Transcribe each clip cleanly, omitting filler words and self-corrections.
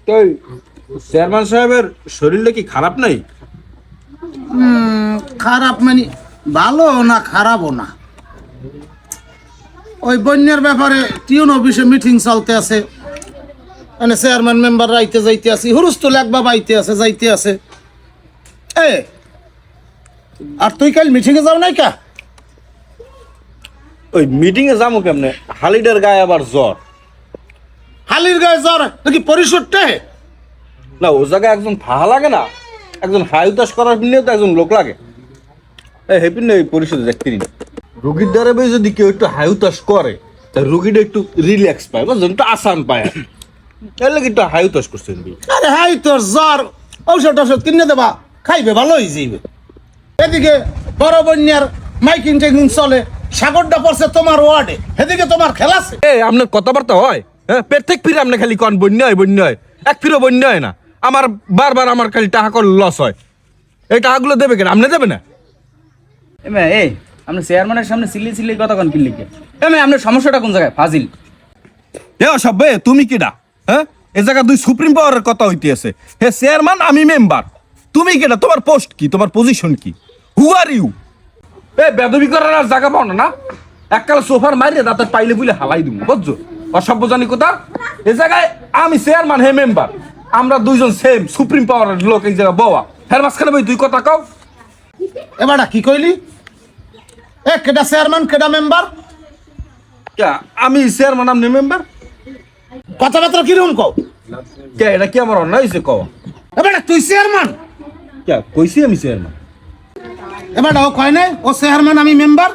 তো চেয়ারম্যান সাহেবের শরীরটা কি খারাপ নাই? খারাপ মানে ভালো না খারাপও না। ওই বন্যার ব্যাপারে টিউন অফিসে মিটিং চলতে আছে, মানে চেয়ারম্যান মেম্বার রাইতে যাইতে আছে, হুরুস্তুল এক বাবা আইতে আছে যাইতে আছে। আর তুই কাল মিটিংয়ে যাও নাই কা? ওই মিটিংয়ে যাবো কেমনে? হালিডের গায়ে আবার জ্বর। হালির গায়ে জ্বর নাকি পরিষদটে? না, ও জায়গায় একজন ফাহা লাগে না, একজন হায়ুতাস করার জন্যও তো একজন লোক লাগে। হেপিন ওই পরিষদে দেখতে নিন, রোগীর দ্বারা যদি কেউ একটু হায়ুতাস করে তা রোগীটা একটু রিল্যাক্স পায়, বুঝলেন, একটু আসান পায়। এর লাগে একটু হায়ুতাস করছেন। আরে হাই তোর জ্বর, ঔষধ টষধ কিনে দেবা, খাইবে ভালো হয়ে যাইবে। এদিকে বড় বন্যার মাইকিং টেকিং চলে, সাগরটা পড়ছে তোমার ওয়ার্ডে, এদিকে তোমার খেলা আছে। আপনার কথাবার্তা হয়? হ্যাঁ, প্রত্যেক ফিরে আপনি খালি কন বন্যা হয় বন্যা হয়, এক ফিরও বন্যা হয় না। আমার বারবার আমার খালি টাকা কর লস হয়। এই টাকাগুলো দেবে কেন? আপনি দেবে না? এই আপনি চেয়ারম্যানের সামনে সিলি সিলি কথা কন কিনলি কে? আপনার সমস্যাটা কোন জায়গায়? ফাজিল সব তুমি কিডা? হ্যাঁ, এ জায়গা দুই সুপ্রিম পাওয়ারের কথা হইতে আছে। হে চেয়ারম্যান, আমি মেম্বার, তুমি কিডা? তোমার পোস্ট কি? তোমার পজিশন কি? হু আর ইউ? বেদবি করার আর জায়গা পাও না? এককাল সোফার মারিয়ে দাঁতের পাইলে বুঝলে হালাই দিব, বুঝছো? অসভ্য জানি কোথা। এ জায়গায় আমি চেয়ারম্যান, হে মেম্বার, আমরা দুইজন সেম সুপ্রিম পাওয়ারের লোক। এই জায়গা বওয়া ফের মাঝখানে বই তুই কথা কও। এবার কি কইলি? কেডা চেয়ারম্যান কেডা মেম্বার? আমি চেয়ারম্যান, আপনি মেম্বার। কথাবার্তা কিরকম কও? এটা কি আমার অন্যায় হয়েছে? কও। এবার তুই চেয়ারম্যান? কইছি আমি চেয়ারম্যান। এবার ও কয় নাই ও চেয়ারম্যান আমি মেম্বার?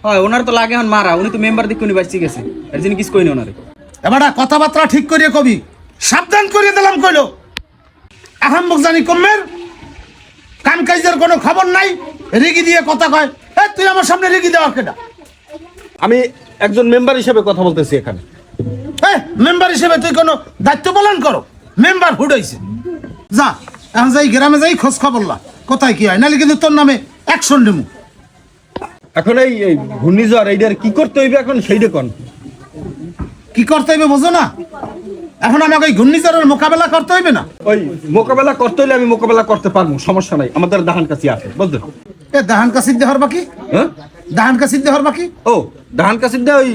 হয়, ওনার তো লাগে এখন মারা, উনি তো মেম্বার দেখে উনি বাঁচি গেছে, এর জন্য কিছু কইনি ওনারে। এবার কথাবার্তা ঠিক করিয়ে কবি, সাবধান করিয়ে দিলাম কইলো। আহাম্মক জানি কমের কান কাজের কোনো খবর নাই, রেগি দিয়ে কথা কয়। তুই আমার সামনে রেগি দেওয়া কেডা? আমি একজন মেম্বার হিসেবে কথা বলতেছি এখানে। মেম্বার হিসেবে তুই কোনো দায়িত্ব পালন করো? মেম্বার হুডাইছে, যা এখন যাই গ্রামে যাই খোঁজ খবর লা কোথায় কি হয়, নাহলে কিন্তু তোর নামে অ্যাকশন নেবো। এখন এই ঘূর্ণিঝড় এইটার কি করতে হইবে এখন সেইটা কোন? কি করতে হইবে বোঝো না? এখন আমাকে ওই ঘূর্ণিঝড়ের মোকাবেলা করতে হইবে না? ওই মোকাবেলা করতে হইলে আমি মোকাবেলা করতে পারবো, সমস্যা নাই। আমাদের দাহান কাছে আছে, বুঝলেন? দাহান কাশিদ দেহর বাকি? হ্যাঁ, দাহান কাশিদ দেহর বাকি? ও দাহান কাছে দিয়ে ওই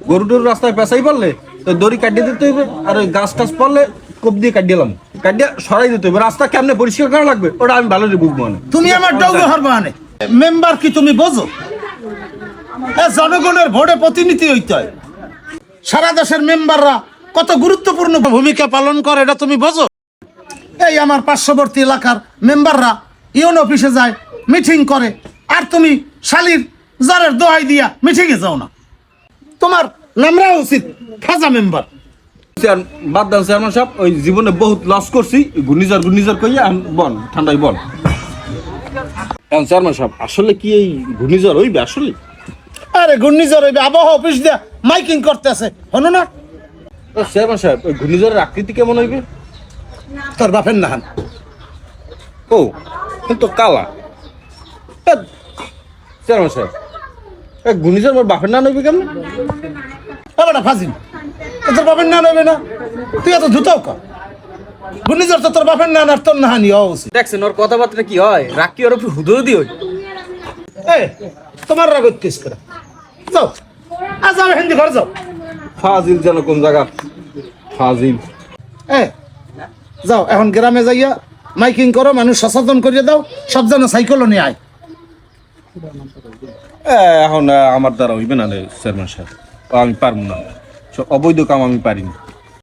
গরু টরু রাস্তায় পেঁচাই পড়লে তো দড়ি কাটিয়ে দিতে হইবে, আর ওই গাছ টাছ পড়লে কোপ দিয়ে কাটিয়ে কাটিয়ে সরাই দিতে হইবে। রাস্তা কেমনে পরিষ্কার করা লাগবে ওটা আমি ভালো বুঝবো না। তুমি আমার ডৌগে হরবা আনে মেম্বার কি তুমি বোঝো? জনগণের ভোটে প্রতিনিধি হইতে হয়। সারা দেশের মেম্বাররা কত গুরুত্বপূর্ণ ভূমিকা পালন করে এটা তুমি বোঝো? এই আমার পার্শ্ববর্তী এলাকার মেম্বাররা ইউন অফিসে যায়, মিটিং করে, আর তুমি শালির জারের দোহাই দিয়া মিটিংয়ে যাও না। তোমার নামরা উচিত খাজা মেম্বার। বাদ দাও চেয়ারম্যান সাহেব, ওই জীবনে বহুত লস করছি। ঘূর্ণিঝড় কইয়া বল ঠান্ডায় বল। চেয়ারম্যান সাহেব, আসলে কি এই ঘূর্ণিঝড় হইবে আসলে? আরে ঘূর্ণিঝড় হইবে, আবহাওয়া অফিস দিয়া মাইকিং করতেছে, হনো না? চেয়ারম্যান সাহেব, ওই ঘূর্ণিঝড়ের আকৃতি কেমন হইবে? তোর বাপের নাহান। ও কিন্তু কালা। চেয়ারম্যান সাহেব, ঘূর্ণিঝড় আমার বাপের না হইবে কেমন? এবার ফাজিল, তোর বাপের না নেবে না? তুই এত ধুতাও কা? ঘূর্ণিঝড় তো তোর বাপের নান আর তোর নাহানি হওয়া উচিত। দেখছেন ওর কথাবার্তা কি হয়? রাগ কি ওর উপর হুদুদি হয়? তোমার রাগ কিস করে যাও, আজ যাও হিন্দি ঘর যাও। ফাজিল যেন কোন জায়গা ফাজিল। যাও এখন গ্রামে যাইয়া মাইকিং করো, মানুষ সচেতন করিয়ে দাও, সব যেন সাইকেলও নিয়ে আয়। এখন আমার দ্বারা হইবে না চেয়ারম্যান সাহেব, আমি পারবো না, অবৈধ কাম আমি পারি না।